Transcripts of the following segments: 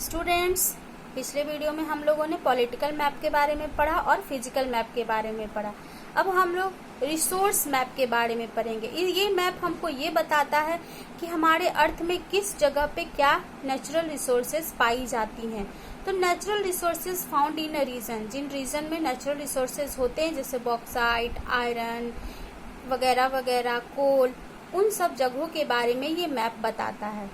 Students, पिछले video में हम लोगों ने पॉलिटिकल मैप के बारे में पढ़ा और फिजिकल मैप के बारे में पढ़ा। अब हम लोग रिसोर्स मैप के बारे में पढ़ेंगे। ये मैप हमको ये बताता है कि हमारे अर्थ में किस जगह पे क्या नेचुरल रिसोर्सेज पाई जाती हैं। तो natural resources found in a region, जिन रीजन में नेचुरल रिसोर्सेज होते हैं जैसे बॉक्साइट, आयरन वगैरह वगैरह, कोल, उन सब जगहों के बारे में ये मैप बताता है।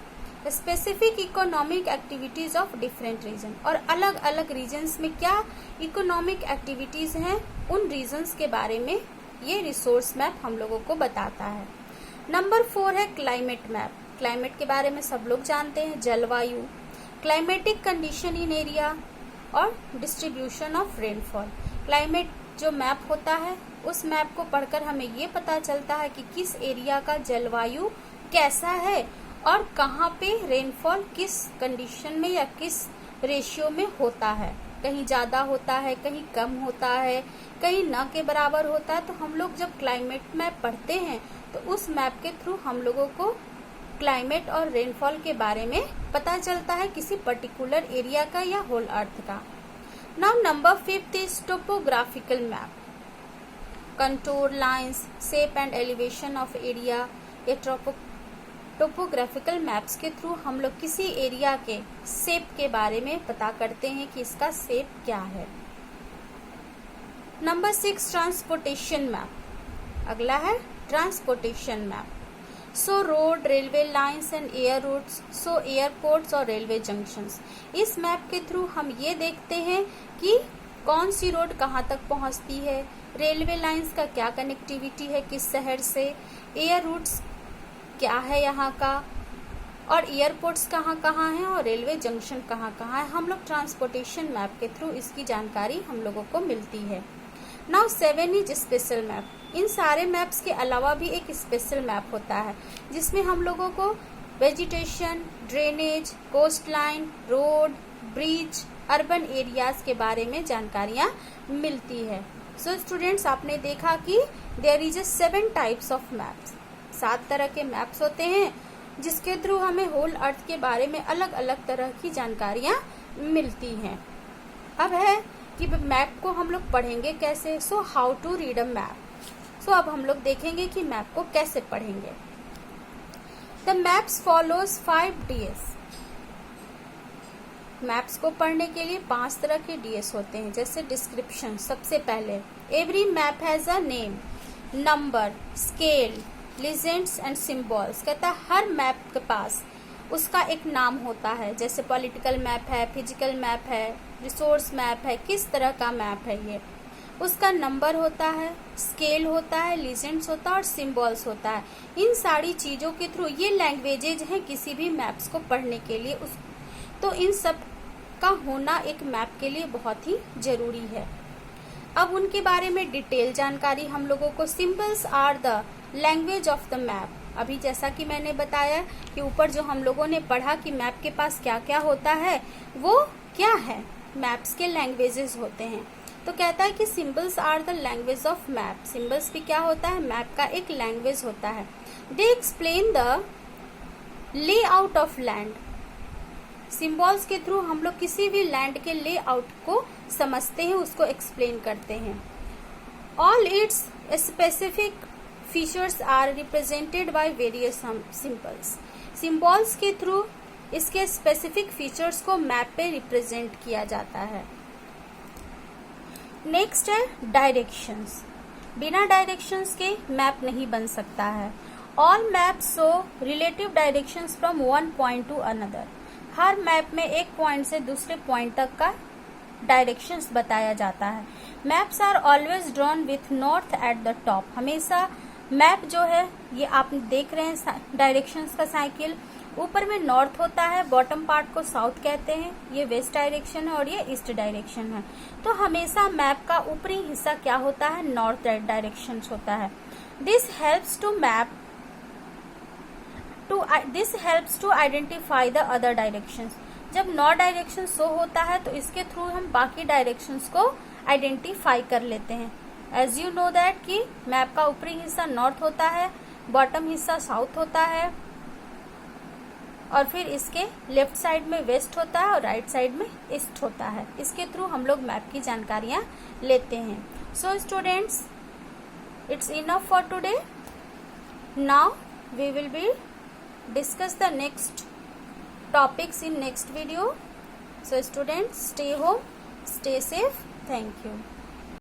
Specific economic activities of different region, और अलग अलग रीजन्स में क्या इकोनॉमिक एक्टिविटीज हैं उन रीजन्स के बारे में ये रिसोर्स मैप हम लोगों को बताता है। नंबर 4 है क्लाइमेट मैप। क्लाइमेट के बारे में सब लोग जानते हैं, जलवायु, क्लाइमेटिक कंडीशन इन एरिया और डिस्ट्रीब्यूशन ऑफ रेनफॉल। क्लाइमेट जो मैप होता है उस मैप को पढ़कर हमें ये पता चलता है कि किस एरिया का जलवायु कैसा है और कहाँ पे रेनफॉल किस कंडीशन में या किस रेशियो में होता है। कहीं ज़्यादा होता है, कहीं कम होता है, कहीं न के बराबर होता है। तो हम लोग जब क्लाइमेट मैप पढ़ते हैं तो उस मैप के थ्रू हम लोगों को क्लाइमेट और रेनफॉल के बारे में पता चलता है किसी पर्टिकुलर एरिया का या होल अर्थ का। Now number 5 is topographical map. Contour, lines, shape and elevation of area. ये टोपोग्राफिकल मैप्स के थ्रू हम लोग किसी एरिया के शेप के बारे में पता करते हैं कि इसका शेप क्या है। Number 6 transportation map. अगला है transportation map. So road, railway lines and air routes, so airports और रेलवे जंक्शंस। इस मैप के थ्रू हम ये देखते हैं कि कौन सी रोड कहाँ तक पहुँचती है, रेलवे लाइंस का क्या कनेक्टिविटी है किस शहर से, एयर रूट्स क्या है यहाँ का, और एयरपोर्ट्स कहाँ कहाँ हैं और रेलवे जंक्शन कहाँ कहाँ है। हम लोग ट्रांसपोर्टेशन मैप के थ्रू इसकी जानकारी हम लोगों को मिलती है। Now 7 is special map. इन सारे मैप्स के अलावा भी एक स्पेशल मैप होता है जिसमें हम लोगों को vegetation, drainage, coast line, road, bridge, urban areas के बारे में जानकारियाँ मिलती है। सो स्टूडेंट्स, आपने देखा कि there is 7 types of maps. 7 तरह के मैप्स होते हैं जिसके थ्रू हमें होल अर्थ के बारे में अलग अलग तरह की जानकारियाँ मिलती हैं। अब है कि मैप को हम लोग पढ़ेंगे कैसे। So how to read a map. So अब हम लोग देखेंगे कि मैप को कैसे पढ़ेंगे। The maps follows 5 DS। Maps को पढ़ने के लिए 5 तरह के DS होते हैं। जैसे डिस्क्रिप्शन, सबसे पहले every map has a name, number, scale, legends and symbols. कहता है हर मैप के पास उसका एक नाम होता है। जैसे पॉलिटिकल मैप है, फिजिकल मैप है, रिसोर्स मैप है, किस तरह का मैप है ये। उसका नंबर होता है, स्केल होता है, लीजेंड्स होता है और सिम्बॉल्स होता है। इन सारी चीज़ों के थ्रू ये लैंग्वेजेज हैं किसी भी मैप्स को पढ़ने के लिए। तो इन सब का होना एक मैप के लिए बहुत ही जरूरी है। अब उनके बारे में डिटेल जानकारी हम लोगों को। Symbols are the language of the map. अभी जैसा कि मैंने बताया कि ऊपर जो हम लोगों ने पढ़ा कि मैप के पास क्या क्या होता है, वो क्या है, मैप्स के लैंग्वेजेस होते हैं। तो कहता है कि symbols are the language of map. Symbols भी क्या होता है, मैप का एक लैंग्वेज होता है। They explain the layout of land. Symbols के थ्रू हम लोग किसी भी लैंड के लेआउट को समझते हैं, उसको एक्सप्लेन करते हैं। All its specific features are represented by various symbols. Symbols के थ्रू इसके स्पेसिफिक फीचर्स को मैप पे रिप्रेजेंट किया जाता है। नेक्स्ट है डायरेक्शंस। बिना डायरेक्शंस के मैप नहीं बन सकता है। All maps show relative directions from one point two another. Her map में एक पॉइंट से दूसरे पॉइंट तक का डायरेक्शंस बताया जाता है। Maps are always drawn with north at the top. हमेशा मैप जो है ये आप देख रहे हैं डायरेक्शंस का साइकिल, ऊपर में नॉर्थ होता है, बॉटम पार्ट को साउथ कहते हैं, ये वेस्ट डायरेक्शन है और ये ईस्ट डायरेक्शन है। तो हमेशा मैप का ऊपरी हिस्सा क्या होता है, नॉर्थ डायरेक्शन होता है। This helps to identify the other directions. जब नॉर्थ डायरेक्शन शो होता है तो इसके थ्रू हम बाकी डायरेक्शंस को आइडेंटिफाई कर लेते हैं। एज यू नो दैट कि मैप का ऊपरी हिस्सा नॉर्थ होता है, बॉटम हिस्सा साउथ होता है और फिर इसके लेफ्ट साइड में वेस्ट होता है और राइट साइड में ईस्ट होता है। इसके थ्रू हम लोग मैप की जानकारियां लेते हैं। So students, it's enough for today. Now we will be discuss the next topics in next video. So students, stay home, stay safe. Thank you.